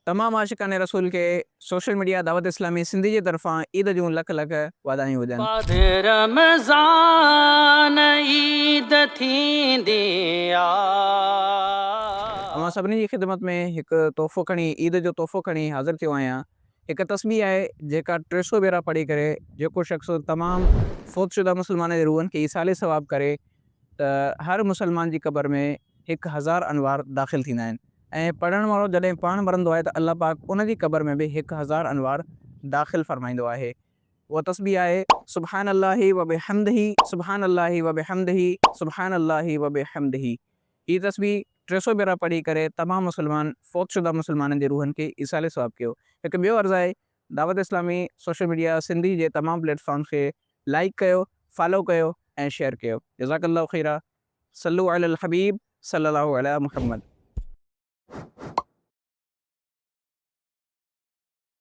तमाम आशिकान रसूल के सोशल मीडिया दावत इस्लामी सिंधी जी तरफ़ां ईद जूं लख लख वाधायूं हुजनि। बाद रमज़ान ईद थींदी आ। अमां सभिनी जी ख़िदमत में हिकु तोहफ़ो खणी ईद जो तोहफ़ो खणी हाज़िर थियो आहियां। हिकु तस्बीह आहे जेका 300 भेरा पढ़ी करे जेको शख़्स तमामु फ़ौतशुदा मुस्लमान जे रूहनि खे ईसाले सवाब करे त हर मुसलमान जी क़ब्र में 1000 अनवार दाख़िल थींदा आहिनि ऐं पढ़ण वारो जॾहिं पाण मरंदो आहे त अल्लाह पाक उन जी क़ब्र में बि 1000 अनवार दाख़िल फ़रमाईंदो आहे। उहा तस्बीह आहे सुब्हान अल्लाहि व बिहम्दिही सुब्हान अल्लाहि व बिहम्दिही सुब्हान अल्लाहि व बिहम्दिही। हीअ तस्बीह 300 भेरा पढ़ी करे तमामु मुसलमान फ़ौतशुदा मुसलमाननि जे रूहनि खे ईसाले सवाब कयो। हिकु ॿियो अर्ज़ु आहे दावत इस्लामी सोशल मीडिया सिंधी जे तमामु प्लेटफॉर्म्स खे लाइक कयो, फॉलो कयो ऐं शेयर कयो। जज़ाकल्लाहु ख़ैरा। सल्लु अलल हबीब सल्लल्लाहु अला मुहम्मद।